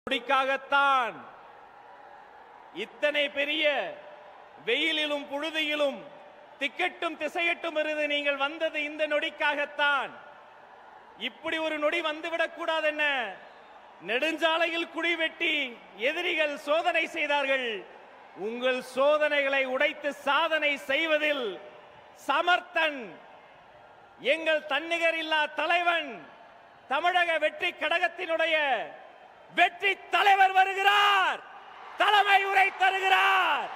நொடிக்காகத்தான் இத்தனை பெரிய வெயிலிலும் புழுதியிலும் திக்கட்டும் திசையட்டும் இருந்து நீங்கள் வந்தது இந்த நொடிக்காகத்தான். இப்படி ஒரு நொடி வந்துவிடக் கூடாது. என்ன நெடுஞ்சாலையில் குழி வெட்டி எதிரிகள் சோதனை செய்தார்கள். உங்கள் சோதனைகளை உடைத்து சாதனை செய்வதில் சமர்த்தன் எங்கள் தன்னிகர் இல்லா தலைவன் தமிழக வெற்றி கழகத்தினுடைய வெற்றி தலைவர் வருகிறார். தலைமை உரை தருகிறார்.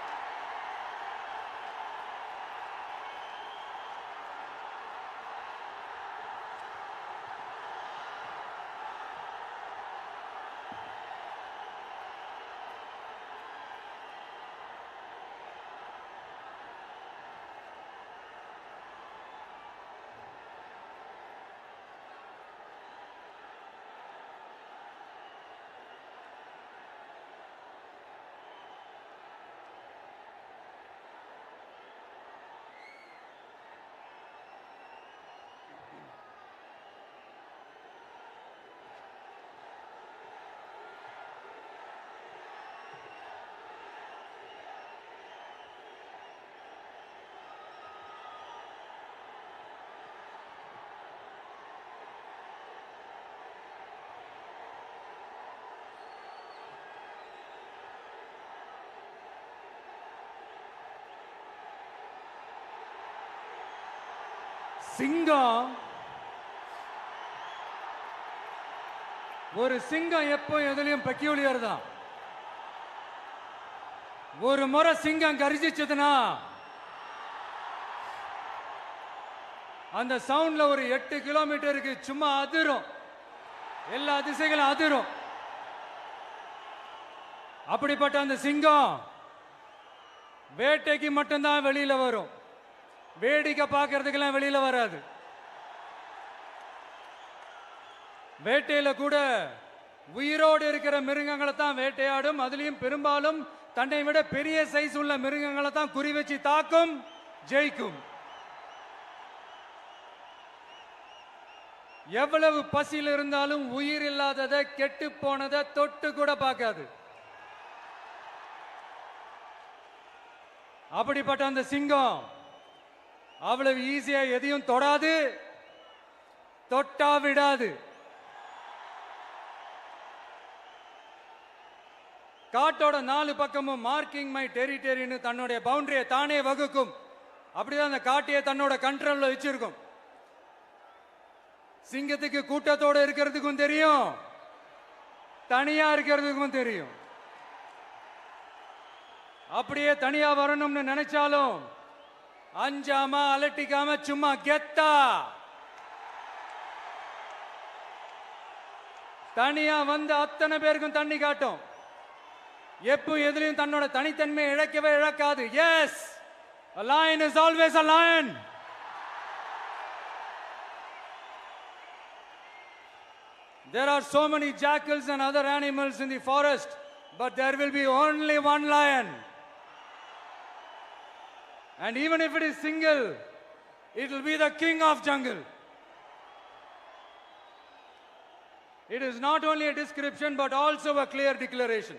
சிங்கம் ஒரு சிங்கம் எப்போ எதுலயும் பெக்யூலியர் தான். ஒரு முறை சிங்கம் கர்ஜிச்சதுன்னா அந்த சவுண்ட்ல ஒரு 8 கிலோமீட்டருக்கு சும்மா அதிரும், எல்லா திசைகளும் அதிரும். அப்படிப்பட்ட அந்த சிங்கம் வேட்டைக்கு மட்டும்தான் வெளியில வரும், வேடிக்கை பார்க்கறதுக்கெல்லாம் வெளியில வராது. வேட்டையில கூட உயிரோடு இருக்கிற மிருகங்களை தான் வேட்டையாடும். அதுலயும் பெரும்பாலும் தன்னை விட பெரிய சைஸ் உள்ள மிருகங்களை தான் குறி வச்சு தாக்கும், ஜெயிக்கும். எவ்வளவு பசியில் இருந்தாலும் உயிர் இல்லாததை கெட்டு போனதை தொட்டு கூட பார்க்காது. அப்படிப்பட்ட அந்த சிங்கம் அவ்வளவு ஈஸியா எதையும் தொடாது, தொட்டா விடாது. காட்டோட 4 பக்கமும் மார்க்கிங் மை டெரிட்டரின்னு தன்னுடைய பவுண்டரியை தானே வகுக்கும். அப்படிதான் அந்த காட்டையை தன்னோட கண்ட்ரோல்ல வச்சிருக்கும். சிங்கத்துக்கு கூட்டத்தோட இருக்கிறதுக்கும் தெரியும், தனியா இருக்கிறதுக்கும் தெரியும். அப்படியே தனியா வரணும்னு நினைச்சாலும் அஞ்சாம அலட்டிக்காம சும்மா கெத்தா தனியா வந்து அத்தனை பேருக்கும் தண்ணி காட்டும். எப்போ எதிலையும் தன்னோட தனித்தன்மையை இழக்கவே இழக்காது. Yes, a lion is always a lion. There are so many jackals and other animals in the forest, but there will be only one lion. And even if it is single, it will be the king of jungle. It is not only a description but also a clear declaration.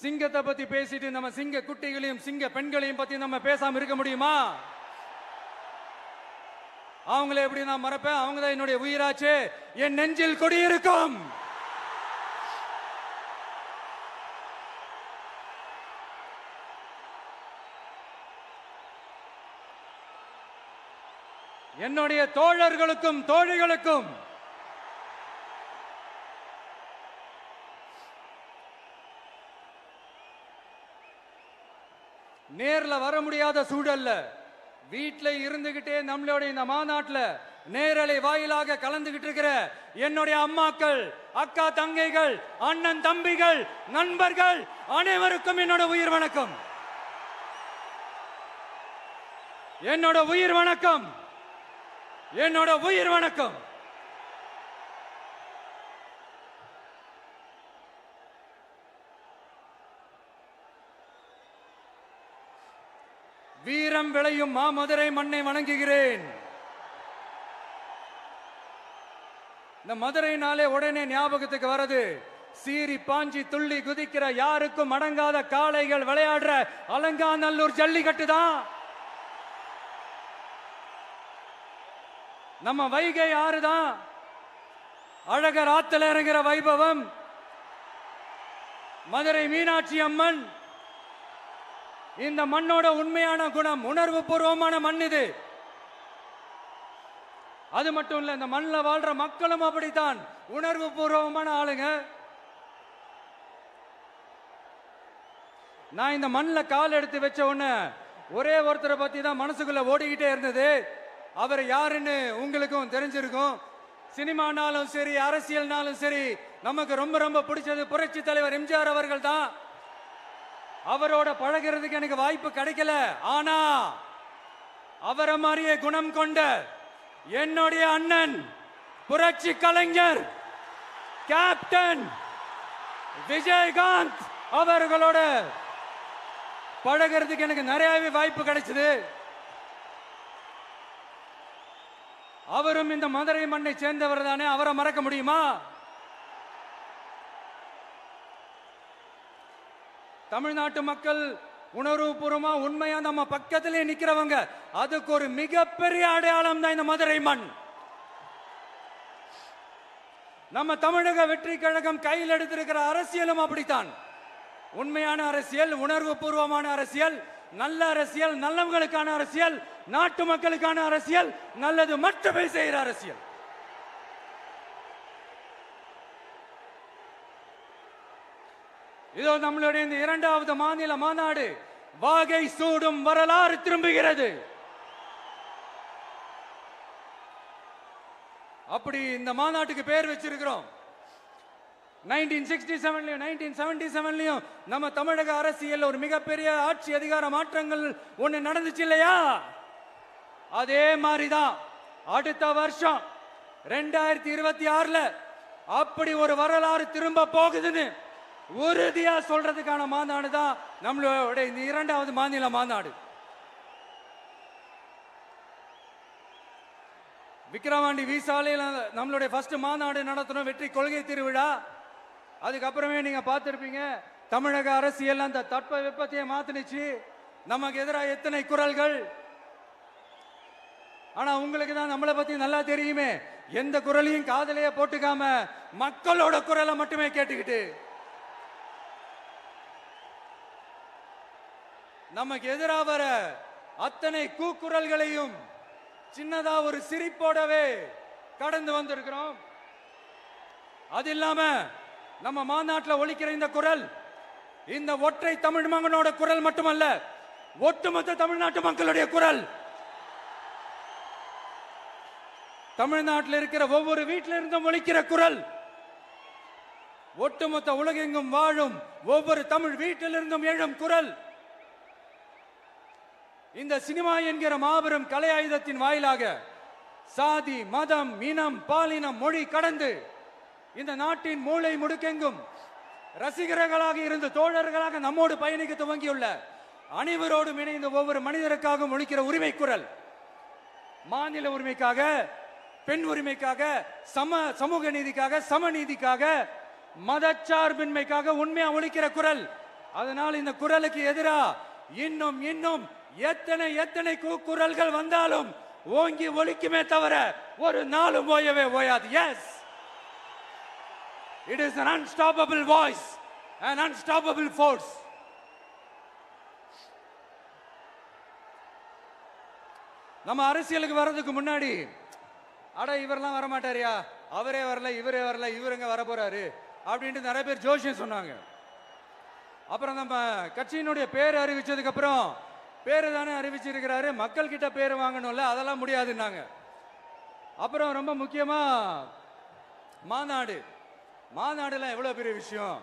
சிங்கத்தை பத்தி பேசிட்டு நம்ம சிங்க குட்டிகளையும் சிங்க பெண்களையும் பத்தி நம்ம பேசாம இருக்க முடியுமா? அவங்கள எப்படி நான் மறப்பேன்? அவங்க தான் என்னுடைய உயிராச்சு. என் நெஞ்சில் குடியிருக்கும். என்னுடைய தோழர்களுக்கும் தோழிகளுக்கும் நேர்ல வர முடியாத சூழல்ல வீட்டில் இருந்துகிட்டே நம்மளுடைய இந்த மாநாட்டில் நேரலை வாயிலாக கலந்துகிட்டு இருக்கிற என்னுடைய அம்மாக்கள், அக்கா தங்கைகள், அண்ணன் தம்பிகள், நண்பர்கள் அனைவருக்கும் என்னோட உயிர் வணக்கம். என்னோட உயிர் வணக்கம். என்னோட உயிர் வணக்கம். வீரம் விளையும் மாமதுரை மண்ணை வணங்குகிறேன். இந்த மதுரைனாலே உடனே ஞாபகத்துக்கு வருது சீறி பாஞ்சி துள்ளி குதிக்கிற யாருக்கும் அடங்காத காளைகள் விளையாடுற அலங்காநல்லூர் ஜல்லிக்கட்டு தான். நம்ம வைகை ஆறுதான். அழகர் ஆத்துல இறங்குற வைபவம். மதுரை மீனாட்சி அம்மன். இந்த மண்ணோட உண்மையான குணம், உணர்வு பூர்வமான மண் இது. அது மட்டும் இல்ல, இந்த மண்ணில் வாழ்ற மக்களும் அப்படித்தான், உணர்வு பூர்வமான ஆளுங்க. நான் இந்த மண்ணில் கால் எடுத்து வச்ச உடனே ஒரே ஒருத்தரை பத்தி தான் மனசுக்குள்ள ஓடிக்கிட்டே இருந்தது. அவர் யாருன்னு உங்களுக்கும் தெரிஞ்சிருக்கும். சினிமானாலும் சரி, அரசியல்னாலும் சரி, நமக்கு ரொம்ப ரொம்ப பிடிச்சது புரட்சி தலைவர் எம்ஜிஆர் அவர்கள் தான். அவரோட பழகிறதுக்கு எனக்கு வாய்ப்பு கிடைக்கல. ஆனா அவரை மாதிரியே குணம் கொண்ட என்னுடைய அண்ணன் புரட்சி கலைஞர் கேப்டன் விஜயகாந்த் அவர்களோட பழகிறதுக்கு எனக்கு நிறையவே வாய்ப்பு கிடைச்சது. அவரும் இந்த மதுரை மண்ணை சேர்ந்தவர் தானே, அவரை மறக்க முடியுமா? தமிழ்நாட்டு மக்கள் உணர்வுபூர்வமா உண்மையா நம்ம பக்கத்திலே நிக்கிறவங்க, அதுக்கு ஒரு மிகப்பெரிய அடையாளம் தான் இந்த மதுரை மண். நம்ம தமிழக வெற்றி கழகம் கையில் எடுத்திருக்கிற அரசியலும் அப்படித்தான். உண்மையான அரசியல், உணர்வு பூர்வமான அரசியல், நல்ல அரசியல், நல்லவங்களுக்கான அரசியல், நாட்டு மக்களுக்கான அரசியல், நல்லது மட்டுமே செய்கிற அரசியல். இதோ நம்மளுடைய இந்த 2வது மாநில மாநாடு வாகை சூடும் வரலாறு திரும்புகிறது. அப்படி இந்த மாநாட்டுக்கு பேர் வச்சிருக்கிறோம். 1967லயும் 1977லயும் நம்ம தமிழக அரசியல் ஒரு மிகப்பெரிய ஆட்சி அதிகார மாற்றங்கள் ஒண்ணு நடந்துச்சு இல்லையா? அதே மாதிரிதான் அடுத்த வருஷம் 2026ல அப்படி ஒரு வரலாறு திரும்ப போகுதுன்னு உறுதியா சொல்றதுக்கான மாநாடு தான் நம்மளோட இந்த 2வது மாநில மாநாடு. விக்கிரவாண்டி வீசாலையில் நம்மளுடைய ஃபர்ஸ்ட் மாநாடு நடத்தணும், வெற்றி கொள்கை திருவிழா. அதுக்கப்புறமே நீங்க பார்த்திருப்பீங்க, தமிழக அரசியல் அந்த தட்ப வெப்பத்தையே மாத்தினுச்சு. நமக்கு எதிராக எத்தனை குரல்கள். ஆனா உங்களுக்கு தான் நம்மளை பத்தி நல்லா தெரியுமே, எந்த குரலையும் காதலையே போட்டுக்காம மக்களோட குரலை மட்டுமே கேட்டுக்கிட்டு நமக்கு எதிராக வர அத்தனை கூக்குரல்களையும் சின்னதா ஒரு சிரிப்போடவே கடந்து வந்திருக்கிறோம். அது இல்லாம நம்ம மாநாட்டில் ஒலிக்கிற இந்த குரல், இந்த ஒற்றை தமிழ் மகனோட குரல் மட்டுமல்ல, ஒட்டுமொத்த தமிழ்நாட்டு மக்களுடைய குரல். தமிழ்நாட்டில் இருக்கிற ஒவ்வொரு வீட்டில இருந்தும் ஒலிக்கிற குரல், ஒட்டுமொத்த உலகெங்கும் வாழும் ஒவ்வொரு தமிழ் வீட்டிலிருந்தும் எழும் குரல். இந்த சினிமா என்கிற மாபெரும் கலை ஆயுதத்தின் வாயிலாக சாதி, மதம், இனம், பாலினம், மொழி கடந்து இந்த நாட்டின் மூளை முடுக்கெங்கும் ரசிகர்களாக இருந்து தோழர்களாக நம்மோடு பயணிக்க துவங்கியுள்ள அனைவரோடும் இணைந்த ஒவ்வொரு மனிதருக்காகவும் ஒலிக்கிற உரிமை குரல். மாநில உரிமைக்காக, பெண் உரிமைக்காக, சமூக நீதிக்காக, சமநீதிக்காக, மதச்சார்பின்மைக்காக உண்மையா ஒலிக்கிற குரல். அதனால் இந்த குரலுக்கு எதிராக இன்னும் இன்னும் எத்தனை எத்தனை குரல்கள் வந்தாலும் ஓங்கி ஒலிக்குமே தவிர ஒரு நாளும் ஓயவே ஓயாது. Yes, it is an unstoppable voice, an unstoppable force. நம்ம அரசியலுக்கு வர்றதுக்கு முன்னாடி, அட இவரெல்லாம் வர மாட்டாரியா, அவரே வரல, இவரே வரல, இவருங்க வர போறாரு அப்படின்ட்டு நிறைய பேர் ஜோசியம் சொன்னாங்க. அப்புறம் நம்ம கட்சியினுடைய பேர் அறிவிச்சதுக்கு அப்புறம், பேரு தானே அறிவிச்சிருக்கிறாரு, மக்கள் கிட்ட பேர் வாங்கணும்ல, அதெல்லாம் முடியாதுன்னாங்க. அப்புறம் ரொம்ப முக்கியமா மாநாடுலாம் எவ்வளவு பெரிய விஷயம்,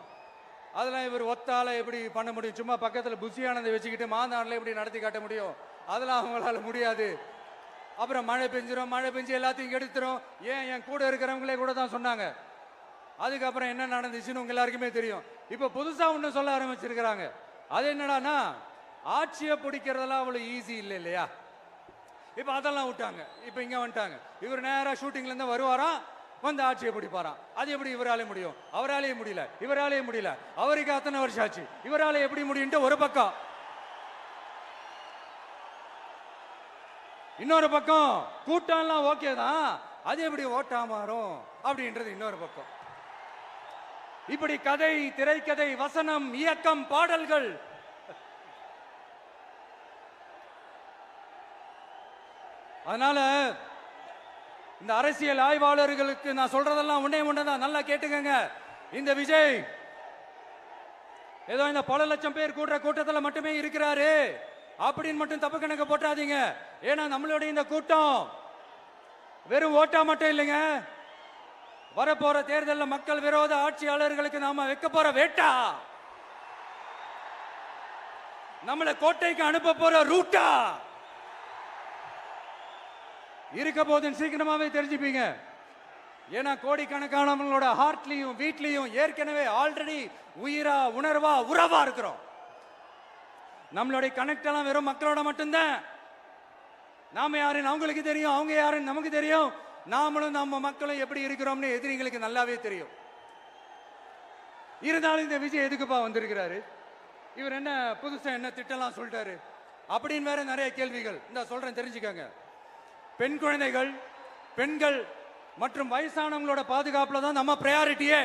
அதெல்லாம் இவர் ஒத்தால எப்படி பண்ண முடியும், சும்மா பக்கத்தில் புஷியானதை வச்சுக்கிட்டு மாநாடுல எப்படி நடத்தி காட்ட முடியும், அதெல்லாம் அவங்களால முடியாது. அப்புறம் மழை பெஞ்சு எல்லாத்தையும் கெடுத்துரும். ஏன் என் கூட இருக்கிறவங்களே கூட தான் சொன்னாங்க. அதுக்கப்புறம் என்ன நடந்துச்சுன்னு உங்க எல்லாருக்குமே தெரியும். இப்ப புதுசா ஒண்ணு சொல்ல ஆரம்பிச்சிருக்கிறாங்க. அது என்னடானா, ஆட்சியை பிடிக்கிறதெல்லாம் அவ்வளவு ஈஸி இல்லை இல்லையா. இப்ப அதெல்லாம் விட்டாங்க, இப்ப இங்க வந்துட்டாங்க. இவர் நேரா ஷூட்டிங்ல இருந்து வருவாராம், வந்து ஆட்சியை பிடிப்பாராம். அது எப்படி இவராலே முடியும்? அவராலேயே முடியல, இவராலேயே முடியல. அவருக்கு அத்தனை வருஷம் ஆச்சு, இவராலே எப்படி முடியும்ட்டு ஒரு பக்கம். இன்னொரு பக்கம் கூட்டம்லாம் ஓகே தான், அது எப்படி ஓட்டா மாறும் அப்படின்றது இன்னொரு பக்கம். இப்படி கதை, திரைக்கதை, வசனம், இயக்கம், பாடல்கள், அதனால இந்த அரசியல் ஆய்வாளர்களுக்கு நான் சொல்றதெல்லாம் ஒண்ணே ஒண்ணுதான், நல்லா கேட்டுக்கங்க. இந்த விஜய் ஏதோ இந்த பல லட்சம் பேர் கூடுற கூட்டத்தில் மட்டுமே இருக்கிறாரு அப்படின்னு மட்டும் தப்பு கணக்கு போட்டாதீங்க. ஏன்னா நம்மளுடைய இந்த கூட்டம் வெறும் ஓட்டா மட்டும் இல்லைங்க, வரப்போற தேர்தலில் மக்கள் விரோத ஆட்சியாளர்களுக்கு நாம வைக்க போற வேட்டா, நம்மளை கோட்டைக்கு அனுப்ப போற ரூட்டா இருக்க போதுன்னு சீக்கிரமாவே தெரிஞ்சுப்பீங்க. ஏன்னா கோடிக்கணக்கானவங்களோட ஹார்ட்லயும் வீட்லயும் ஏற்கனவே ஆல்ரெடி உயிரா உணர்வா உறவா இருக்கிறோம். நம்மளுடைய கனெக்ட் எல்லாம் வெறும் மக்களோட மட்டும்தான். நாம யாருன்னு அவங்களுக்கு தெரியும், அவங்க யாருன்னு நமக்கு தெரியும். நாமளும் நம்ம மக்களும் எப்படி இருக்கிறோம்னு எதிரிங்களுக்கு நல்லாவே தெரியும். இருந்தாலும் இந்த விஜய் எதுக்குப்பா வந்திருக்கிறாரு, இவர் என்ன புதுசா என்ன திட்டம்லாம் சொல்லிட்டாரு அப்படின்னு வேற நிறைய கேள்விகள். இந்த சொல்றேன் தெரிஞ்சுக்கங்க. பெண் குழந்தைகள், பெண்கள் மற்றும் வயசானவங்களோட பாதுகாப்புல தான் நம்ம பிரையாரிட்டியே.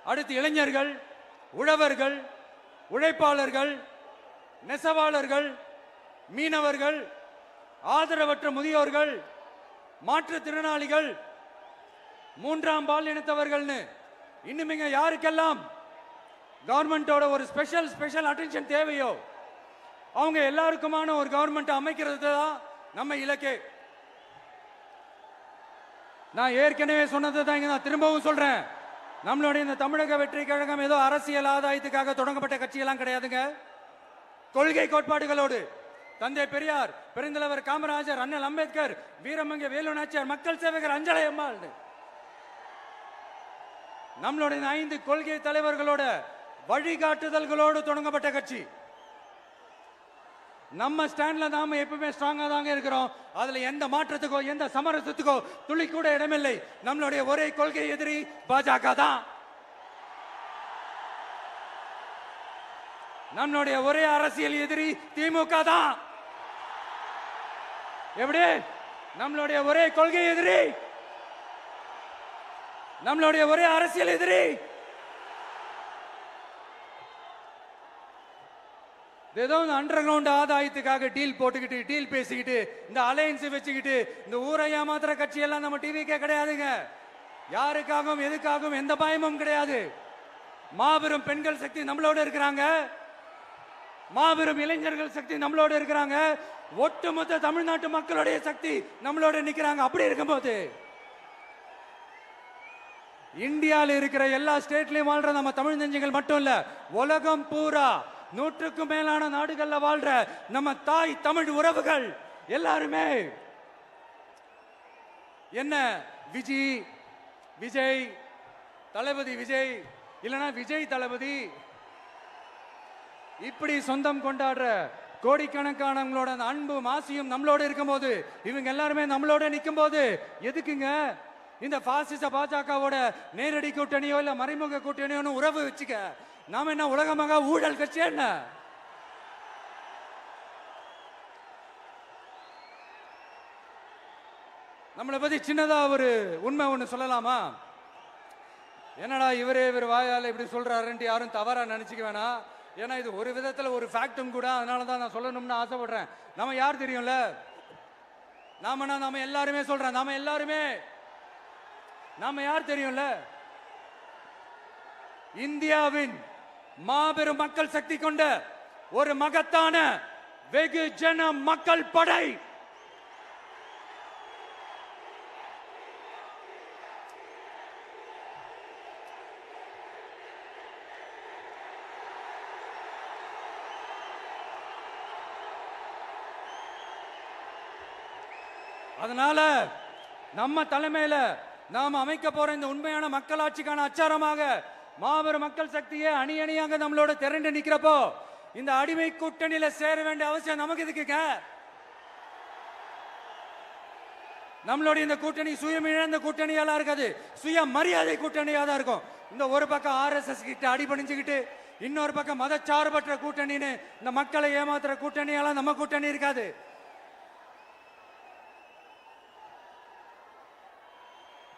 அடுத்து இளைஞர்கள், உழவர்கள், உழைப்பாளர்கள், நெசவாளர்கள், மீனவர்கள், ஆதரவற்ற முதியோர்கள், மாற்றுத்திறனாளிகள், மூன்றாம் பால் இனத்தவர்கள்னு இன்னும் யாருக்கெல்லாம் கவர்மெண்டோட ஒரு ஸ்பெஷல் அட்டென்ஷன் தேவையோ அவங்க எல்லாருக்குமான ஒரு கவர்மெண்ட் அமைக்கிறது தான் நம்ம இலக்கே. நான் ஏற்கனவே சொன்னதை தான் நான் திரும்பவும் சொல்றேன். நம்மளுடைய இந்த தமிழக வெற்றி கழகம் ஏதோ அரசியல் ஆதாயத்துக்காக தொடங்கப்பட்ட கட்சியெல்லாம் கிடையாதுங்க. கொள்கை கோட்பாடுகளோடு தந்தை பெரியார், பெருந்தலைவர் காமராஜர், அண்ணல் அம்பேத்கர், வீரமங்க வேலு நாச்சியார், மக்கள் சேவகர் அஞ்சலை அம்மாள், நம்மளுடைய 5 கொள்கை தலைவர்களோட வழிகாட்டுதல்களோடு தொடங்கப்பட்ட கட்சி. நம்ம ஸ்டாண்ட்ல நாம எப்பவுமே ஸ்ட்ராங்கா தாங்க இருக்கிறோம். அதுல எந்த மாற்றத்துக்கோ எந்த சமரசத்துக்கோ துளி கூட இடமில்லை. நம்மளுடைய ஒரே கொள்கை எதிரி பாஜக தான். நம்மளுடைய ஒரே அரசியல் எதிரி திமுக தான். எப்படி? நம்மளுடைய ஒரே கொள்கை எதிரி, நம்மளுடைய ஒரே அரசியல் எதிரி ஏதோ அண்டர் கிரவுண்ட் ஆதாயத்துக்காக டீல் போட்டுக்கிட்டு, டீல் பேசிக்கிட்டு, இந்த அலையன்ஸ் வச்சுக்கிட்டு இந்த ஊரை ஏமாத்துற கட்சி எல்லாம் நம்ம டிவிக்கே கிடையாதுங்க. யாருக்காகவும் எதுக்காகவும் எந்த பயமும் கிடையாது. மாபெரும் பெண்கள் சக்தி நம்மளோட இருக்கிறாங்க, மாபெரும் இளைஞர்கள் சக்தி நம்மளோட இருக்கிறாங்க, ஒட்டுமொத்த தமிழ்நாட்டு மக்களுடைய சக்தி நம்மளோட நிக்கிறாங்க. அப்படி இருக்கும்போது இந்தியாவில் இருக்கிற எல்லா ஸ்டேட்லயும் வாழ்ற நம்ம தமிழ் நெஞ்சங்கள் மட்டும் இல்ல, உலகம் பூரா 100க்கும் மேலான நாடுகள்ல வாழ்ற நம்ம தாய் தமிழ் உறவுகள் எல்லாருமே என்ன விஜய் தளபதி விஜய் இல்லனா விஜய் தளபதி இப்படி சொந்தம் கொண்டாடுற கோடிக்கணக்கானவங்களோட அன்பு மாசியும் நம்மளோட இருக்கும்போது, இவங்க எல்லாருமே நம்மளோட நிற்கும் போது எதுக்குங்க இந்த பாசிச பாஜகவோட நேரடி கூட்டணியோ இல்ல மறைமுக கூட்டணியோ உறவு வச்சுக்க? நாம என்ன உலகமாக ஊழல் கட்சி என்ன? நம்மளை பத்தி சின்னதா ஒரு உண்மை ஒண்ணு சொல்லலாமா? என்னடா இவர் வாயால இப்படி சொல்றாருன்ட்டு யாரும் தவறா நினைச்சுக்க வேணாம். ஏன்னா இது ஒரு விதத்துல ஒரு ஃபேக்டும் கூட, அதனாலதான் நான் சொல்லணும்னு ஆசைப்படுறேன். நம்ம யார் தெரியும்ல? நாம எல்லாருமே சொல்றேன், நாம யார் தெரியும்ல? இந்தியாவின் மாபெரும் மக்கள் சக்தி கொண்ட ஒரு மகத்தான வெகுஜன மக்கள் படை. அதனால நம்ம தலைமையில நாம் அமைக்க போற இந்த உண்மையான மக்களாட்சிக்கான அச்சாரமாக மாபெரும் மக்கள் சக்தியே அணி அணியாக நம்மளோட திரண்டு நிக்கிறப்போ இந்த அடிமை கூட்டணியில சேர வேண்டிய அவசியம் நமக்கு இருக்குங்க. நம்மளுடைய இந்த கூட்டணி சுயமிழந்த கூட்டணியாலாம் இருக்காது, சுய மரியாதை கூட்டணியா தான் இருக்கும். இந்த ஒரு பக்கம் RSS கிட்ட அடிபணிஞ்சுக்கிட்டு, இன்னொரு பக்கம் மதச்சார்பற்ற கூட்டணின்னு இந்த மக்களை ஏமாத்துற கூட்டணியாலாம் நம்ம கூட்டணி இருக்காது.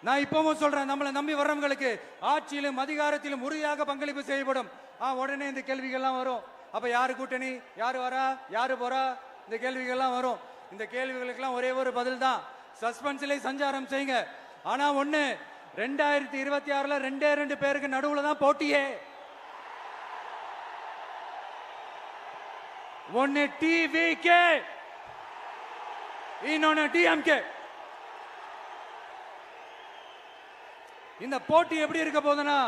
நான் இப்பவும் சொல்றேன், நம்மளை நம்பி வர்றவங்களுக்கு ஆட்சியிலும் அதிகாரத்திலும் உறுதியாக பங்களிப்பு செய்யப்படும். உடனே இந்த கேள்விகள்லாம் வரும். அப்ப யாரு கூட்டணி, யாரு வரா, யாரு போறா, இந்த கேள்விகள்லாம் வரும். இந்த கேள்விகளுக்கெல்லாம் ஒரே ஒரு பதில் தான், சஸ்பென்ஸ்ல சஞ்சாரம் செய்யுங்க. ஆனா ஒண்ணு, 2026ல 2 பேருக்கு நடுவுல தான் போட்டியே. ஒன்னு TVK, இன்னொன்னு DMK. இந்த போட்டி எப்படி இருக்க போதுன்னா,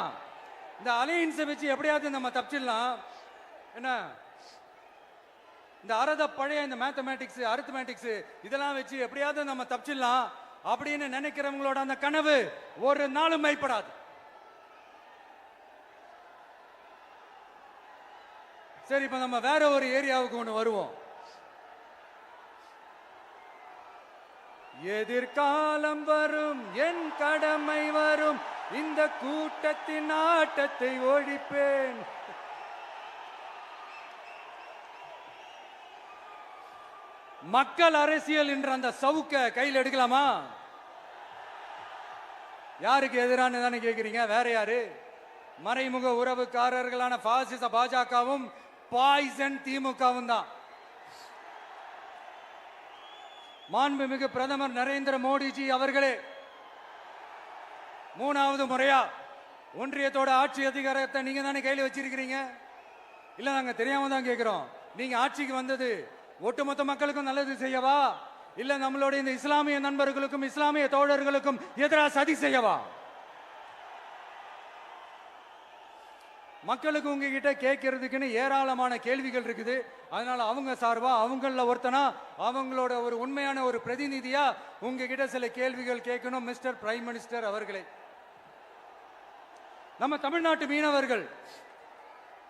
இந்த அலையன்ஸை வச்சு எப்படியாவது நம்ம தப்பிச்சிடலாம். என்ன இந்த அறத பழைய இந்த மேத்தமேட்டிக்ஸ், அரித்மேட்டிக்ஸ் இதெல்லாம் வச்சு எப்படியாவது நம்ம தப்பிச்சிடலாம் அப்படின்னு நினைக்கிறவங்களோட அந்த கனவு ஒரு நாளும் மைப்படாது. சரி, இப்ப நம்ம வேற ஒரு ஏரியாவுக்கு ஒண்ணு வருவோம். எதிர்காலம் வரும், என் கடமை வரும், இந்த கூட்டத்தின் ஆட்டத்தை ஒழிப்பேன். மக்கள் அரசியல் என்ற அந்த சவுக்க கையில் எடுக்கலாமா? யாருக்கு எதிரான தானே கேக்குறீங்க? வேற யாரு? மறைமுக உறவுக்காரர்களான பாசிச பாஜகவும் பாய்சன் திமுகவும் தான். மாண்புமிகு பிரதமர் நரேந்திர மோடிஜி அவர்களே 3வது முறையா ஒன்றியத்தோட ஆட்சி அதிகாரத்தை நீங்க தானே கையில் வச்சிருக்கிறீங்க. இல்ல, நாங்க தெரியாம தான் கேட்கிறோம். நீங்க ஆட்சிக்கு வந்தது ஒட்டுமொத்த மக்களுக்கும் நல்லது செய்யவா, இல்ல நம்மளுடைய இந்த இஸ்லாமிய நண்பர்களுக்கும் இஸ்லாமிய தோழர்களுக்கும் எதிராக சதி செய்யவா? மக்களுக்கு உங்ககிட்ட கேட்கறதுக்குன்னு ஏராளமான கேள்விகள் இருக்குது. அதனால அவங்க சார்பா, அவங்கள ஒருத்தனா, அவங்களோட ஒரு உண்மையான ஒரு பிரதிநிதியா உங்ககிட்ட சில கேள்விகள் கேட்கணும். மிஸ்டர் பிரைம் மினிஸ்டர் அவர்களே, நம்ம தமிழ்நாட்டு மீனவர்கள்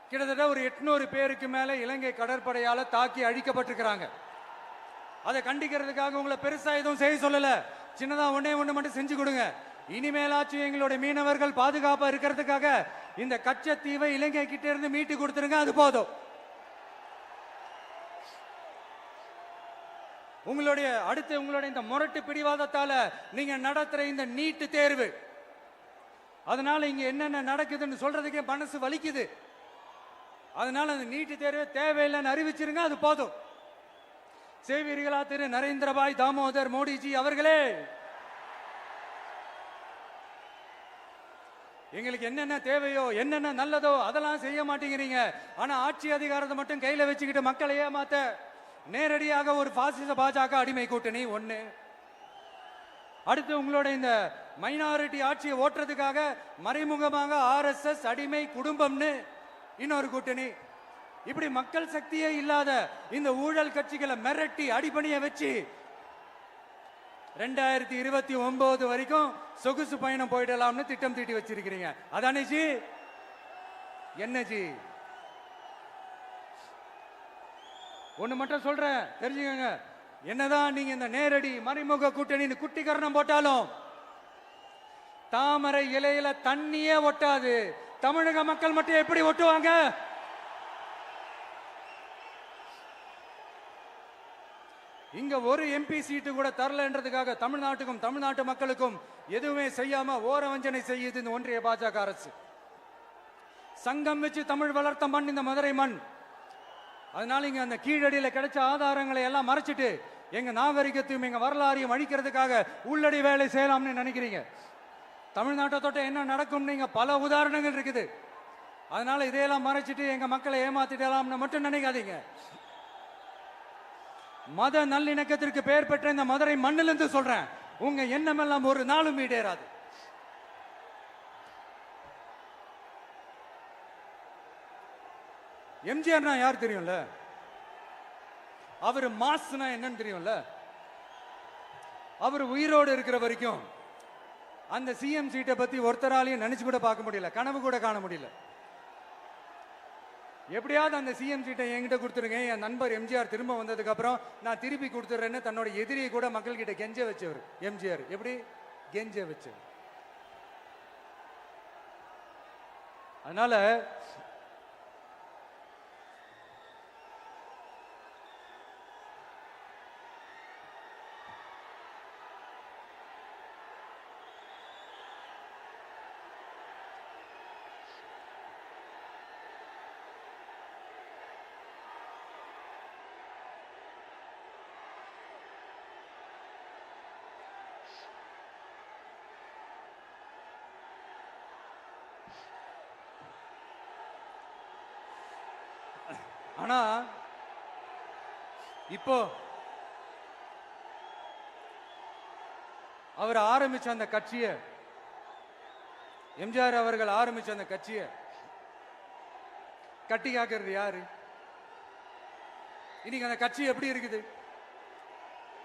கிட்டத்தட்ட ஒரு 800 பேருக்கு மேல இலங்கை கடற்படையால தாக்கி அழிக்கப்பட்டிருக்கிறாங்க. அதை கண்டிக்கிறதுக்காக உங்களை பெருசா எதுவும் செய்ய சொல்லல, சின்னதா ஒண்ணு மட்டும் செஞ்சு கொடுங்க. இனிமேலாச்சும் எங்களுடைய மீனவர்கள் பாதுகாப்பா இருக்கிறதுக்காக இந்த கச்சத்தீவை இலங்கை கிட்ட இருந்து மீட்டு கொடுத்துருங்க, அது போதும். உங்களுடைய இந்த முரட்டு பிடிவாதத்தால நீங்க நடத்துற இந்த நீட்டு தேர்வு, அதனால இங்க என்னென்ன நடக்குதுன்னு சொல்றதுக்கே மனசு வலிக்குது. அதனால அந்த நீட்டு தேர்வு தேவையில்லைன்னு அறிவிச்சிருங்க, அது போதும். செய்வீர்களா திரு நரேந்திரபாய் தாமோதர் மோடிஜி அவர்களே? எங்களுக்கு என்னென்ன தேவையோ, என்னென்ன நல்லதோ அதெல்லாம் செய்ய மாட்டேங்கிறீங்க. ஆனா ஆட்சி அதிகாரத்தை மட்டும் கையில வச்சுக்கிட்டு மக்களை ஏமாத்த நேரடியாக ஒரு பாசிச பாஜக அடிமை கூட்டணி ஒண்ணு. அடுத்து உங்களோட இந்த மைனாரிட்டி ஆட்சியை ஓட்டுறதுக்காக மறைமுகமாக RSS அடிமை குடும்பம்னு இன்னொரு கூட்டணி. இப்படி மக்கள் சக்தியே இல்லாத இந்த ஊழல் கட்சிகளை மிரட்டி அடிபணிய வச்சு 2029 வரைக்கும் சொகுசு பயணம் போயிடலாம்னு திட்டம் தீட்டி வச்சிருக்கிறீங்க. அதானே ஜி? என்ன ஜி? ஒண்ணு மட்டும் சொல்றேன், தெரிஞ்சுக்கங்க. என்னதான் நீங்க இந்த நேரடி மறைமுக கூட்டணி குட்டிகரணம் போட்டாலும் தாமரை இலையில தண்ணியே ஒட்டாது. தமிழக மக்கள் மட்டும் எப்படி ஒட்டுவாங்க? இங்க ஒரு MP சீட்டு கூட தரலன்றதுக்காக தமிழ்நாட்டுக்கும் தமிழ்நாட்டு மக்களுக்கும் எதுவுமே செய்யாம ஓரவஞ்சனை செய்யுது இந்த ஒன்றிய பாஜக அரசு. சங்கம் வச்சு தமிழ் வளர்த்த மண் இந்த மதுரை மண். அதனால இங்க அந்த கீழடியில கிடைச்ச ஆதாரங்களை எல்லாம் மறைச்சிட்டு எங்க நாகரிகத்தையும் எங்க வரலாறையும் அழிக்கிறதுக்காக உள்ளடி வேலை செய்யலாம்னு நினைக்கிறீங்க. தமிழ்நாட்டை தொட்ட என்ன நடக்கும் நீங்க பல உதாரணங்கள் இருக்குது. அதனால இதையெல்லாம் மறைச்சிட்டு எங்க மக்களை ஏமாத்திடலாம்னு மட்டும் நினைக்காதீங்க. மத நல்லிணக்கத்திற்கு பெயர் பெற்ற இந்த மதுரை மண்ணிலிருந்து சொல்றேன், உங்க எண்ணமெல்லாம் ஒரு நாளும் ஈடேறாது. எம்ஜிஆர்னா யார் தெரியும்ல? அவர் மாஸ்னா என்னன்னு தெரியும்ல? அவர் உயிரோடு இருக்கிற வரைக்கும் அந்த CM சீட்டை பத்தி ஒருத்தராலையும் நினைச்சு கூட பார்க்க முடியல, கனவு கூட காண முடியல. எப்படியாவது அந்த சிஎம் சீட்டை என்கிட்ட கொடுத்துருங்க, என் நண்பர் எம்ஜிஆர் திரும்ப வந்ததுக்கு அப்புறம் நான் திருப்பி கொடுத்துட்றேன்னு தன்னோட எதிரியை கூட மக்கள் கிட்ட கெஞ்ச வச்சவர் எம்ஜிஆர். எப்படி கெஞ்ச வச்சவர். அதனால ஆனா இப்போ அவர் ஆரம்பிச்ச அந்த கட்சியை, எம்ஜிஆர் அவர்கள் ஆரம்பிச்ச அந்த கட்சியை கட்டி காக்கிறது யாரு? இன்னைக்கு அந்த கட்சி எப்படி இருக்குது?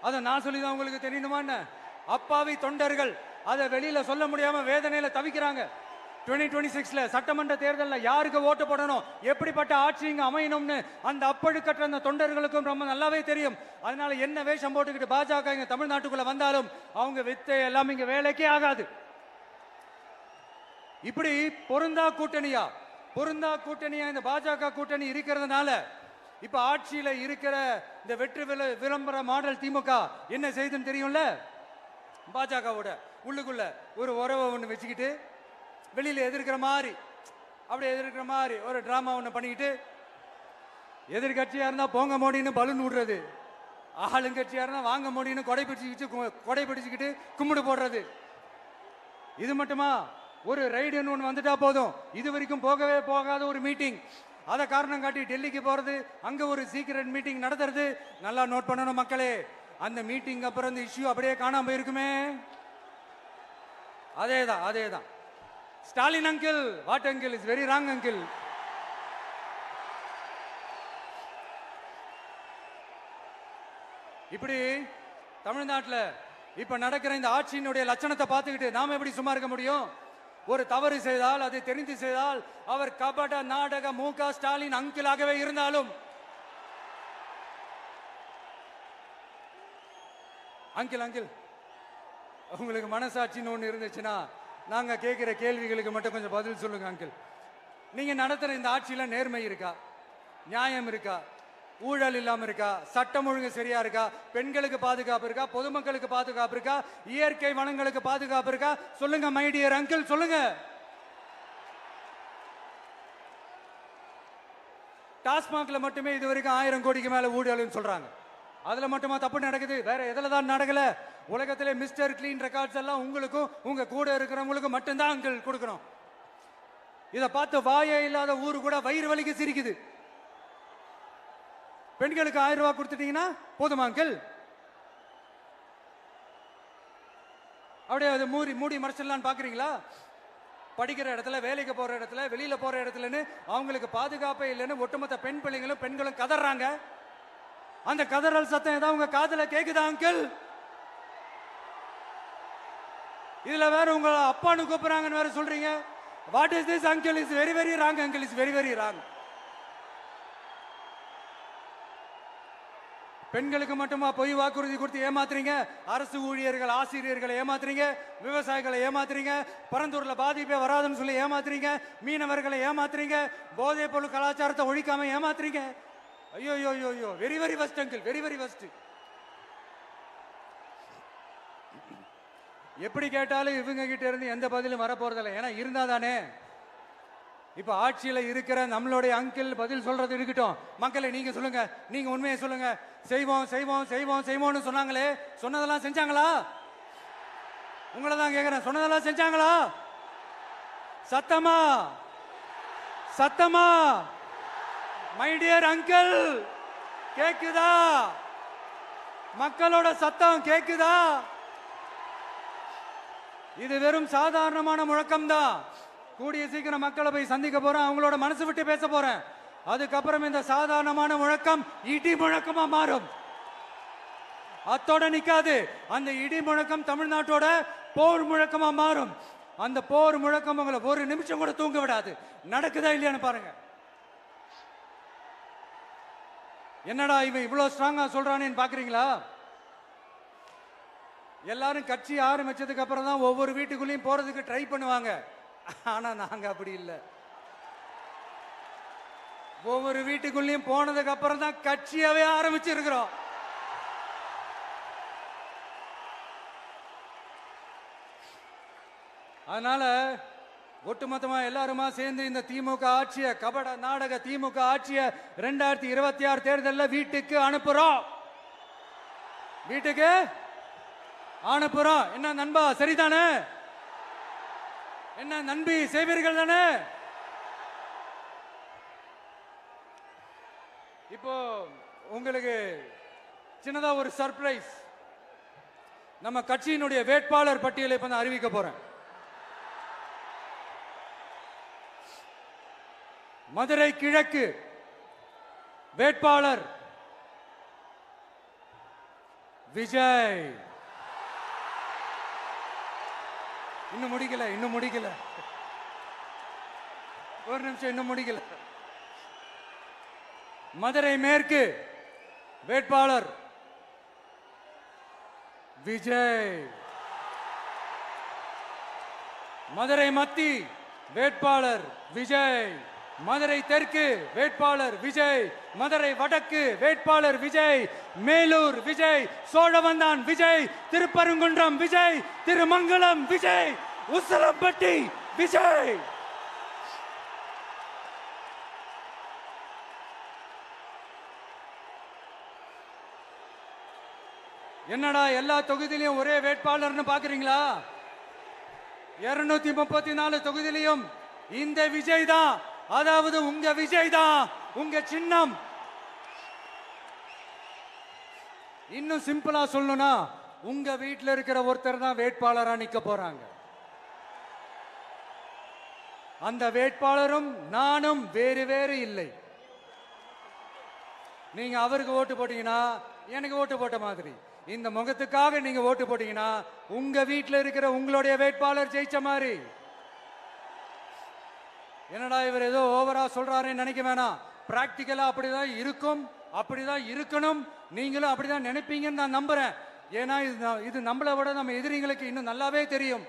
அதை நான் சொல்லிதான் உங்களுக்கு தெரியணுமா என்ன? அப்பாவி தொண்டர்கள் அதை வெளியில சொல்ல முடியாம வேதனையில தவிக்கிறாங்க. 2026 சட்டமன்ற தேர்தலில் யாருக்கு ஓட்டு போடணும், எப்படிப்பட்ட ஆட்சி இங்க அமையணும்னு அந்த அப்பழுக்கற்ற அந்த தொண்டர்களுக்கும் ரொம்ப நல்லாவே தெரியும். அதனால என்ன வேஷம் போட்டுக்கிட்டு பாஜக இங்க தமிழ்நாட்டுக்குள்ள வந்தாலும் அவங்க வித்தை எல்லாம் இங்க வேலைக்கே ஆகாது. இப்படி பொருந்தா கூட்டணியா இந்த பாஜக கூட்டணி இருக்கிறதுனால இப்ப ஆட்சியில இருக்கிற இந்த வெற்றி விளம்பர மாடல் திமுக என்ன செய்துன்னு தெரியும்ல? பாஜகவோட உள்ளுக்குள்ள ஒரு உறவை ஒண்ணு வச்சுக்கிட்டு வெளியில எதிர்க்கிற மாதிரி ஒரு டிராமா ஒண்ணு பண்ணிக்கிட்டு, எதிர்கட்சியா இருந்தா போங்க மோடின்னு பலூன் விடுறது, ஆளுங்கட்சியா இருந்தா வாங்க மோடின்னு கொடை பிடிச்சுக்கிட்டு கும்பிடு போடுறது. இது மட்டுமா? ஒரு ரைடுன்னு ஒன்று வந்துட்டா போதும், இது வரைக்கும் போகவே போகாத ஒரு மீட்டிங், அதை காரணம் காட்டி டெல்லிக்கு போறது, அங்க ஒரு சீக்ரெட் மீட்டிங் நடத்துறது. நல்லா நோட் பண்ணணும் மக்களே, அந்த மீட்டிங் அப்புறம் இந்த இஷ்யூ அப்படியே காணாம போயிருக்குமே. அதேதான் Stalin uncle, what uncle is very wrong uncle. இப்படி தமிழ்நாட்டில் இப்ப நடக்கிற இந்த ஆட்சியினுடைய லட்சணத்தை பார்த்துக்கிட்டு நாம எப்படி சும்மா இருக்க முடியும்? ஒரு தவறு செய்தால், அதை தெரிந்து செய்தால், அவர் கபட நாடக மு.க. ஸ்டாலின் அங்கிளாகவே இருந்தாலும், அங்கிள் உங்களுக்கு மனசாட்சின்னு ஒன்று இருந்துச்சுன்னா நாங்க கேட்கிற கேள்விகளுக்கு மட்டும் கொஞ்சம் பதில் சொல்லுங்க அங்கிள். நீங்க நடத்துற இந்த ஆட்சியில நேர்மை இருக்கா, நியாயம் இருக்கா, ஊழல் இல்லாம இருக்கா, சட்டம் ஒழுங்கு சரியா இருக்கா, பெண்களுக்கு பாதுகாப்பு இருக்கா, பொதுமக்களுக்கு பாதுகாப்பு இருக்கா, இயற்கை வளங்களுக்கு பாதுகாப்பு இருக்கா? சொல்லுங்க மை டியர் அங்கிள், சொல்லுங்க. டாஸ்மாக்ல மட்டுமே இது வரைக்கும் 1000 கோடிக்கு மேல ஊழல்னு சொல்றாங்க. அதுல மட்டுமா தப்பு நடக்குது? வேற எதுல தான் நடக்கல? உலகத்திலே மிஸ்டர் கிளீன் ரெக்கார்ட்ஸ் எல்லாம் உங்களுக்கும் உங்க கூட இருக்கிறவங்களுக்கும் மட்டும்தான் அங்கிள் கொடுக்கணும். இதை பார்த்து வாயே இல்லாத ஊரு கூட வயிறு வலிக்கு சிரிக்குது. பெண்களுக்கு 1000 ரூபாய் கொடுத்துட்டீங்கன்னா போதுமா அங்கிள்? அப்படியே அதை மூடி மறைச்சிடலான்னு பாக்குறீங்களா? படிக்கிற இடத்துல, வேலைக்கு போற இடத்துல, வெளியில போற இடத்துலன்னு அவங்களுக்கு பாதுகாப்பே இல்லைன்னு ஒட்டுமொத்த பெண்களும் கதறாங்க. அந்த கதறல் சத்தம் ஏதாவது உங்க காதுல கேக்குதா அங்கிள்? இதுல வேற உங்க அப்பான்னு கூப்பிடுறாங்கன்னு வேற சொல்றீங்க. What is this uncle? Is very very wrong uncle, is very very wrong. பெண்களுக்கு மட்டுமா பொய் வாக்குறுதி கொடுத்து ஏமாத்துறீங்க? அரசு ஊழியர்கள், ஆசிரியர்களை ஏமாத்துறீங்க, விவசாயிகளை ஏமாத்துறீங்க, பரந்தூர்ல பாதிப்பே வராதுன்னு சொல்லி ஏமாத்துறீங்க, மீனவர்களை ஏமாத்துறீங்க, போதைப் பொருள் கலாச்சாரத்தை ஒழிக்காம ஏமாத்துறீங்க. ஐயோ, very very வஸ்ட் uncle, very very வஸ்ட். எப்படி கேட்டாலும் இவங்க கிட்ட இருந்து எந்த பதிலும் வரப்போறதில்லை. ஏன்னா இருந்தா தானே. இப்ப ஆட்சியில இருக்கிற நம்மளுடைய அங்கிள் பதில் சொல்றது இருக்கட்டும். மக்களை நீங்க சொல்லுங்க, நீங்க உண்மையை சொல்லுங்க. செய்வோம்னு சொன்னாங்களே, சொன்னதெல்லாம் செஞ்சாங்களா? உங்களை தான் கேக்குறேன், சொன்னதெல்லாம் செஞ்சாங்களா? சத்தமா மை டியர் அங்கிள், கேக்குதா? மக்களோட சத்தம் கேக்குதா? இது வெறும் சாதாரணமான முழக்கம் தான். கூடிய சீக்கிரம் மக்களை போய் சந்திக்க போறேன், அவங்களோட மனசு விட்டு பேச போறேன். அதுக்கப்புறம் இந்த சாதாரணமான முழக்கம் இடி முழக்கமா மாறும். அத்தோட நிக்காது. அந்த இடி முழக்கம் தமிழ்நாட்டோட போர் முழக்கமா மாறும். அந்த போர் முழக்கம் உங்களை ஒரு நிமிஷம் கூட தூங்க விடாது. நடக்குதா இல்லையான்னு பாருங்க. என்னடா இவன் இவ்வளவு ஸ்ட்ராங்கா சொல்றானேன்னு பாக்குறீங்களா? எல்லாரும் கட்சி ஆரம்பிச்சதுக்கு அப்புறம் தான் ஒவ்வொரு வீட்டுக்குள்ளேயும் போறதுக்கு ட்ரை பண்ணுவாங்க. ஆனா நாங்க அப்படி இல்லை. ஒவ்வொரு வீட்டுக்குள்ளேயும் போனதுக்கு அப்புறம் தான் கட்சியாவே ஆரம்பிச்சிருக்கிறோம். அதனால ஒட்டுமொத்தமா எல்லாருமா சேர்ந்து இந்த திமுக ஆட்சிய, கபட நாடக திமுக ஆட்சிய 2026 தேர்தலில் வீட்டுக்கு அனுப்புறோம். வீட்டுக்கு அனுப்புறோம். என்ன நண்பா, சரிதானே? என்ன நண்பி, செய்வீர்கள் தானே? இப்போ உங்களுக்கு சின்னதா ஒரு சர்ப்ரைஸ். நம்ம கட்சியினுடைய வேட்பாளர் பட்டியலை இப்ப நான் அறிவிக்க போறேன். மதுரை கிழக்கு வேட்பாளர் விஜய். இன்னும் முடிக்கல. ஒரு நிமிஷம், இன்னும் முடிக்கல. மதுரை மேற்கு வேட்பாளர் விஜய். மதுரை மத்தி வேட்பாளர் விஜய். மதுரை தெற்கு வேட்பாளர் விஜய். மதுரை வடக்கு வேட்பாளர் விஜய். மேலூர் விஜய். சோழவந்தான் விஜய். திருப்பரங்குன்றம் விஜய். திருமங்கலம் விஜய். உசிலம்பட்டி விஜய். என்னடா எல்லா தொகுதியிலையும் ஒரே வேட்பாளர்னு பாக்குறீங்களா? 234 தொகுதியிலையும் இந்த விஜய் தான். அதாவது உங்க விஜய் தான் உங்க சின்னம். இன்னும் சிம்பிளா சொல்லணும்னா, உங்க வீட்டில் இருக்கிற ஒருத்தர் தான் வேட்பாளரா நிக்க போறாங்க. அந்த வேட்பாளரும் நானும் வேறு வேறு இல்லை. நீங்க அவருக்கு ஓட்டு போட்டீங்கன்னா எனக்கு ஓட்டு போட்ட மாதிரி. இந்த முகத்துக்காக நீங்க ஓட்டு போட்டீங்கன்னா உங்க வீட்டில் இருக்கிற உங்களுடைய வேட்பாளர் ஜெயிச்ச மாதிரி. என்னடா இவர் ஏதோ ஓவரா சொல்றாருன்னு நினைக்க வேணாம். பிராக்டிக்கலா அப்படிதான் இருக்கும், அப்படிதான் இருக்கணும். நீங்களும் அப்படிதான் நினைப்பீங்கன்னு நான் நம்புறேன். ஏன்னா இது நம்மளை விட நம்ம எதிரிங்களுக்கு இன்னும் நல்லாவே தெரியும்.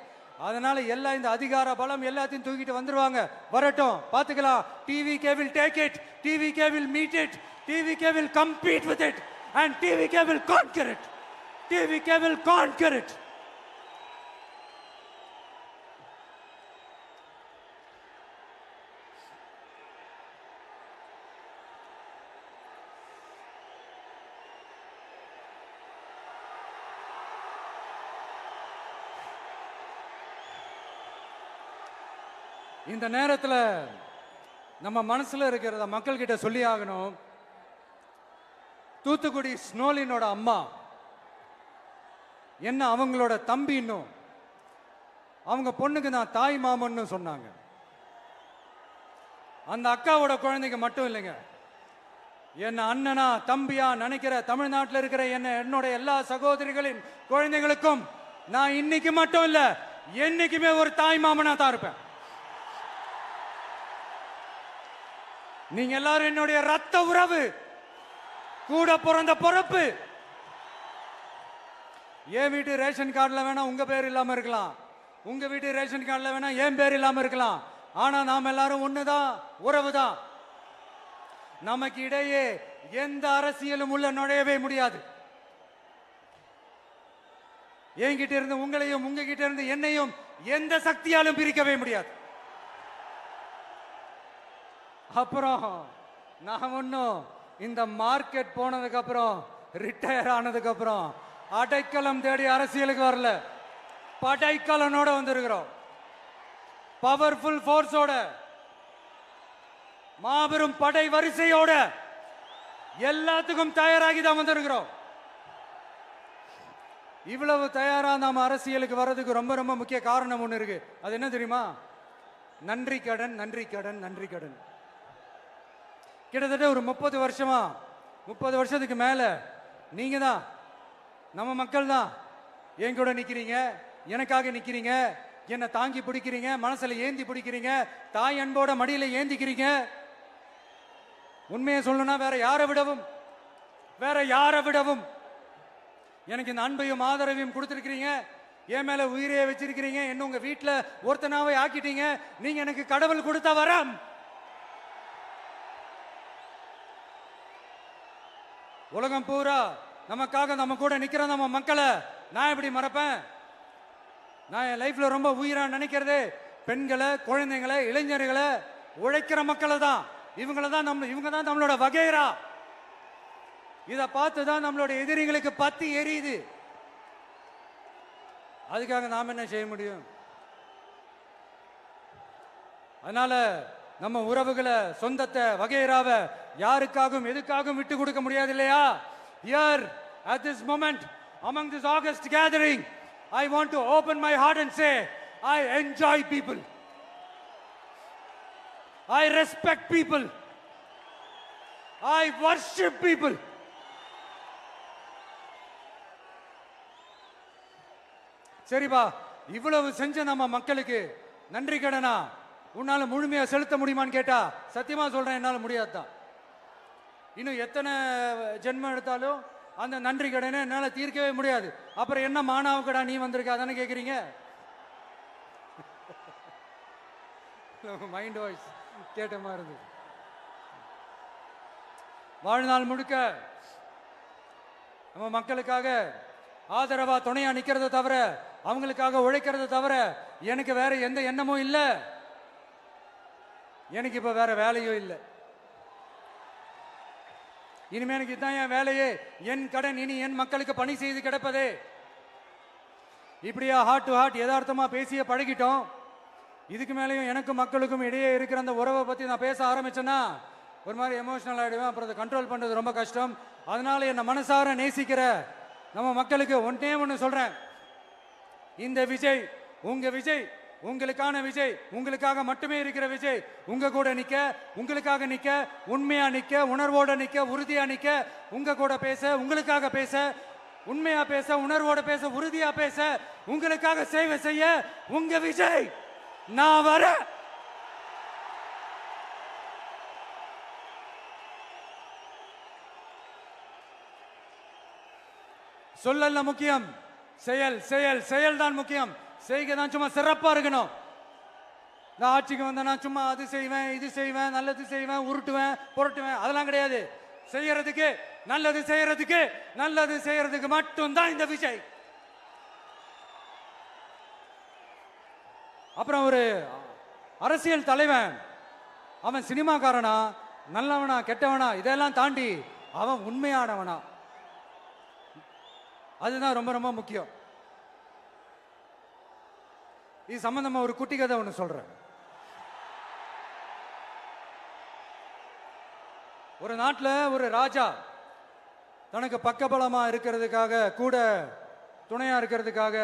அதனால எல்லா இந்த அதிகார பலம் எல்லாத்தையும் தூக்கிட்டு வந்துருவாங்க. வரட்டும், பாத்துக்கலாம். TVK will take it, TVK will meet it, TVK will compete with it and TVK will conquer it. TVK will conquer it. இந்த நேரத்தில் நம்ம மனசுல இருக்கிறத மக்கள் கிட்ட சொல்லி ஆகணும். தூத்துக்குடி ஸ்னோலினோட அம்மா என்ன அவங்களோட தம்பி, இன்னும் அவங்க பொண்ணுக்கு நான் தாய் மாமன்னு சொன்னாங்க. அந்த அக்காவோட குழந்தைக்கு மட்டும் இல்லைங்க, என்ன அண்ணனா தம்பியா நினைக்கிற தமிழ்நாட்டில் இருக்கிற என்னோட எல்லா சகோதரிகளின் குழந்தைகளுக்கும் நான் இன்னைக்கு மட்டும் இல்ல, என்னைக்குமே ஒரு தாய் மாமனா தான் இருப்பேன். நீங்க எல்லாரும் என்னுடைய ரத்த உறவு, கூட பிறந்த பொறுப்பு. என் வீட்டு ரேஷன் கார்டுல வேணா உங்க பேர் இல்லாம இருக்கலாம், உங்க வீட்டு ரேஷன் கார்டுல வேணா என் பேர் இல்லாம இருக்கலாம். ஆனா நாம் எல்லாரும் ஒண்ணுதான், உறவுதான். நமக்கு இடையே எந்த அரசியலும் உள்ள நுழையவே முடியாது. என்கிட்ட இருந்து உங்களையும் உங்ககிட்ட இருந்து என்னையும் எந்த சக்தியாலும் பிரிக்கவே முடியாது. அப்புறம் நான் ஒன்னும் இந்த மார்க்கெட் போனதுக்கு அப்புறம், ரிட்டையர் ஆனதுக்கு அப்புறம் அடைக்கலம் தேடி அரசியலுக்கு வரல. படைக்கலனோட வந்திருக்கிறோம். பவர்ஃபுல் போர்ஸோட, மாபெரும் படை வரிசையோட, எல்லாத்துக்கும் தயாராகி தான் வந்திருக்கிறோம். இவ்வளவு தயாரா நாம அரசியலுக்கு வர்றதுக்கு ரொம்ப ரொம்ப முக்கிய காரணம் ஒண்ணு இருக்கு. அது என்ன தெரியுமா? நன்றி கடன், நன்றி கடன், நன்றி கடன். கிட்டத்தட்ட ஒரு 30 வருஷமா, 30 வருஷத்துக்கு மேல நீங்க தான், நம்ம மக்கள் தான் என் கூட நிக்கிறீங்க, எனக்காக நிக்கிறீங்க, என்னை தாங்கி பிடிக்கிறீங்க, மனசுல ஏந்தி பிடிக்கிறீங்க, தாய் அன்போட மடியில ஏந்திக்கிறீங்க. உண்மையை சொல்லணும்னா வேற யாரை விடவும் வேற யாரை விடவும் எனக்கு இந்த அன்பையும் ஆதரவையும் கொடுத்திருக்கிறீங்க. என் மேல உயிரையே வச்சிருக்கிறீங்க. என்ன உங்க வீட்டுல ஒருத்தனாவே ஆக்கிட்டீங்க. நீங்க எனக்கு கடவுள் கொடுத்த வரம். உலகம் பூரா நமக்காக நம்ம கூட நிக்கிற நம்ம மக்களை நான் எப்படி மறப்பேன்? நான் என் லைஃப்ல ரொம்ப உயிரா நினைக்கிறது பெண்களை, குழந்தைங்களை, இளைஞர்களை, உழைக்கிற மக்களை தான். இவங்க தான் நம்மளோட வகைரா. இதை பார்த்து தான் நம்மளோட எதிரிகளுக்கு பத்தி எரியுது. அதுக்காக நாம் என்ன செய்ய முடியும்? அதனால நம்ம உறவுகளை, சொந்தத்தை, வகைராவை யாருக்காகவும் எதுக்காகவும் விட்டு கொடுக்க முடியாது இல்லையா? Here at this moment among this August gathering I want to open my heart and say I enjoy people. I respect people. I worship people. சரிப்பா, இவ்வளவு செஞ்ச நம்ம மக்களுக்கு நன்றி கடனா உன்னால முழுமையா செலுத்த முடியுமான்னு கேட்டா சத்தியமா சொல்றேன், என்னால முடியாதுதான். இன்னும் எத்தனை ஜென்மம் எடுத்தாலும் அந்த நன்றி கடனை என்னால தீர்க்கவே முடியாது. அப்புறம் என்ன மானாவுக்கடா நீ வந்திருக்க அதானே கேக்குறீங்க? மைண்ட் வாய்ஸ் கேட்ட மாதிரி இருந்தது. வாழ்நாள் முழுக்க நம்ம மக்களுக்காக ஆதரவா துணையா நிக்கிறத தவிர, அவங்களுக்காக உழைக்கிறத தவிர எனக்கு வேற எந்த எண்ணமும் இல்லை. எனக்கு இப்ப வேற வேலையும் இல்லை. இனிமே எனக்கு இதுதான் என் வேலையே. என் கடன் இனி என் மக்களுக்கு பணி செய்து கிடப்பதே. இப்படியா ஹார்ட் டு ஹார்ட் யதார்த்தமா பேசிய பழகிட்டோம். இதுக்கு மேலேயும் எனக்கும் மக்களுக்கும் இடையே இருக்கிற அந்த உறவை பத்தி நான் பேச ஆரம்பிச்சேன்னா ஒரு மாதிரி எமோஷனல் ஆயிடுவேன். அப்புறம் அதை கண்ட்ரோல் பண்றது ரொம்ப கஷ்டம். அதனால என்ன மனசார நேசிக்கிற நம்ம மக்களுக்கு ஒன்னே ஒன்று சொல்றேன். இந்த விஜய் உங்க விஜய், உங்களுக்கான விஜய், உங்களுக்காக மட்டுமே இருக்கிற விஜய். உங்க கூட நிக்க, உங்களுக்காக நிக்க, உண்மையா நிக்க, உணர்வோட நிக்க, உறுதியா நிக்க, உங்க கூட பேச, உங்களுக்காக பேச, உண்மையா பேச, உணர்வோட பேச, உறுதியா பேச, உங்களுக்காக சேவை செய்ய உங்க விஜய் நான் வர. சொல்லல முக்கியம், செயல் செயல் செயல் தான் முக்கியம். செய்கை தான் சும்மா சிறப்பா இருக்கணும். நான் ஆட்சிக்கு வந்தேன்னா சும்மா அது செய்வேன், இது செய்வேன், நல்லது செய்வேன், உருட்டுவேன், புரட்டுவேன், அதெல்லாம் கிடையாது. செய்யறதுக்கு, நல்லது செய்யறதுக்கு, நல்லது செய்யறதுக்கு மட்டும்தான் இந்த விஜய். அப்புறம் ஒரு அரசியல் தலைவன் அவன் சினிமாக்காரனா, நல்லவனா, கெட்டவனா, இதெல்லாம் தாண்டி அவன் உண்மையானவனா, அதுதான் ரொம்ப ரொம்ப முக்கியம். இது சம்பந்தமா ஒரு குட்டி கதை ஒன்று சொல்றேன். ஒரு நாட்டில் ஒரு ராஜா தனக்கு பக்கபலமா இருக்கிறதுக்காக, கூட துணையா இருக்கிறதுக்காக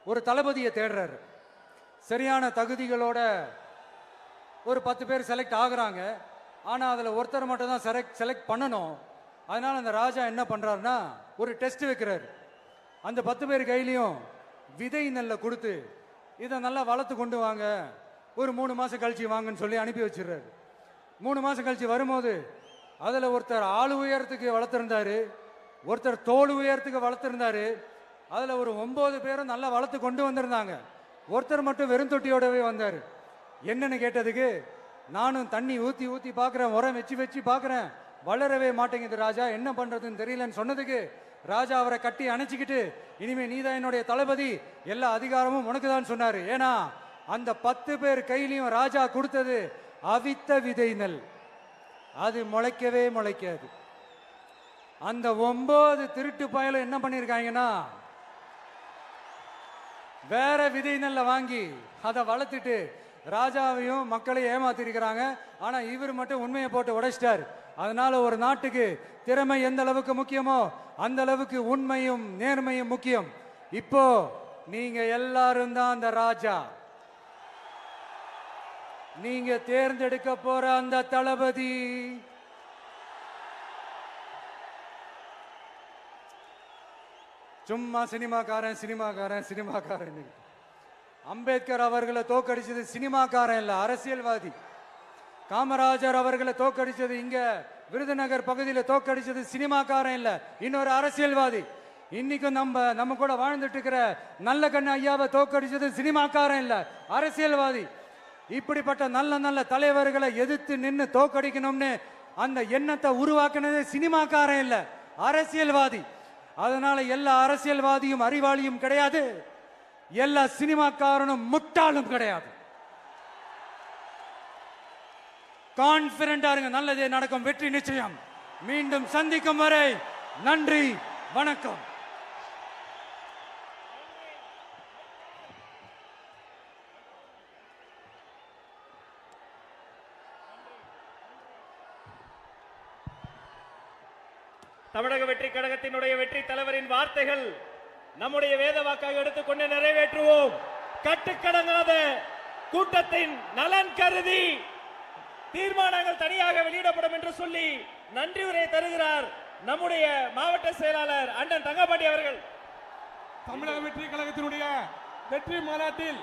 ஒரு தளபதியை தேடுறாரு. சரியான தகுதிகளோட ஒரு 10 பேர் செலக்ட் ஆகுறாங்க. ஆனால் அதில் ஒருத்தர் மட்டும் தான் செலக்ட் பண்ணணும். அதனால அந்த ராஜா என்ன பண்றாருன்னா ஒரு டெஸ்ட் வைக்கிறாரு. அந்த 10 பேர் கையிலையும் விதை நெல்லை கொடுத்து இதை நல்லா வளர்த்து கொண்டு வாங்க, ஒரு 3 மாசம் கழிச்சு வாங்கன்னு சொல்லி அனுப்பி வச்சிடுறாரு. 3 மாசம் கழிச்சு வரும்போது அதில் ஒருத்தர் ஆளு உயரத்துக்கு வளர்த்துருந்தாரு, ஒருத்தர் தோல் உயரத்துக்கு வளர்த்துருந்தாரு. அதில் ஒரு 9 பேரும் நல்லா வளர்த்து கொண்டு வந்திருந்தாங்க. ஒருத்தர் மட்டும் வெறும் தொட்டியோடவே வந்தார். என்னன்னு கேட்டதுக்கு, நானும் தண்ணி ஊற்றி ஊற்றி பார்க்குறேன், உரம் வச்சு வச்சு பார்க்குறேன், வளரவே மாட்டேங்குது ராஜா, என்ன பண்ணுறதுன்னு தெரியலன்னு சொன்னதுக்கு ராஜா அவரை கட்டி அணைச்சிக்கிட்டு, இனிமே நீதான் என்னுடைய தளபதி, எல்லா அதிகாரமும் உனக்கு தான் சொன்னார். ஏன்னா அந்த 10 பேர் கையிலையும் ராஜா கொடுத்தது அவித்த விதை நெல், அது முளைக்கவே முளைக்காது. அந்த 9 திருட்டு பயலும் என்ன பண்ணியிருக்காங்கன்னா வேற விதை நெல்லை வாங்கி அதை வளர்த்துட்டு ராஜாவையும் மக்களையும் ஏமாத்திருக்கிறாங்க. ஆனா இவர் மட்டும் உண்மையை போட்டு உடைச்சிட்டார். அதனால ஒரு நாட்டுக்கு திறமை எந்த அளவுக்கு முக்கியமோ அந்த அளவுக்கு உண்மையும் நேர்மையும் முக்கியம். இப்போ நீங்க எல்லாரும் தான் அந்த ராஜா. நீங்க தேர்ந்தெடுக்க போற அந்த தளபதி சும்மா சினிமாக்காரன் சினிமாக்காரன் சினிமாக்காரன். அம்பேத்கர் அவர்களை தோக்கடிச்சது சினிமாக்காரன் இல்ல, அரசியல்வாதி. காமராஜர் அவர்களை தோக்கடிச்சது இங்க விருதுநகர் பகுதியில் தோக்கடிச்சது சினிமாக்காரன் இல்ல, இன்னொரு அரசியல்வாதி. இன்னைக்கும் நம்ம கூட வாழ்ந்துட்டு இருக்கிற நல்ல கண்ணு ஐயாவை தோக்கடிச்சது சினிமாக்காரன் இல்ல, அரசியல்வாதி. இப்படிப்பட்ட நல்ல நல்ல தலைவர்களை எதிர்த்து நின்று தோக்கடிக்கணும்னு அந்த எண்ணத்தை உருவாக்குனது சினிமாக்காரன் இல்ல, அரசியல்வாதி. அதனால எல்லா அரசியல்வாதியும் அறிவாளியும் கிடையாது, எல்லா சினிமாக்காரனும் முட்டாளும் கிடையாது. கான்பிடண்டா இருங்க, நல்லதே நடக்கும், வெற்றி நிச்சயம். மீண்டும் சந்திக்கும் வரை நன்றி, வணக்கம். தமிழக வெற்றி கழகத்தினுடைய வெற்றி தலைவரின் வார்த்தைகள் நம்முடைய வேத வாக்காக எடுத்துக்கொண்டு நிறைவேற்றுவோம். கட்டுக்கடங்காத கூட்டத்தின் நலன் கருதி தீர்மானங்கள் தனியாக வெளியிடப்படும் என்று சொல்லி நன்றி உரை தருகிறார் நம்முடைய மாவட்ட செயலாளர் அண்ணன் தங்கப்பாண்டி அவர்கள். தமிழக வெற்றி கழகத்தினுடைய வெற்றி மாநாட்டில்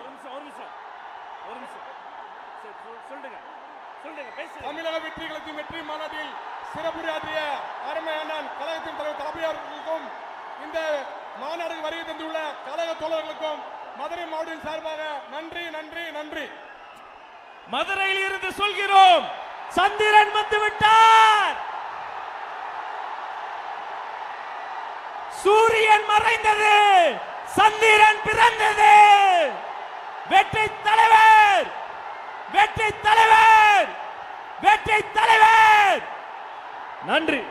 தமிழக வெற்றி கழகத்தின் வெற்றி மாநாட்டில் சிறப்புரையாற்றிய அருமை அண்ணன் கழகத்தின் தலைவர் தளபதியாளர்களுக்கும் இந்த மாநாடுக்கு வருகை தந்துள்ள கழக தோழர்களுக்கும் மதுரை மாவட்டத்தின் சார்பாக நன்றி நன்றி நன்றி. மதுரையில் இருந்து சொல்கிறோம், சந்திரன் வந்து விட்டார், சூரியன் மறைந்தது, சந்திரன் பிறந்தது. வெற்றி தலைவர், வெற்றி தலைவர், வெற்றி தலைவர். நன்றி.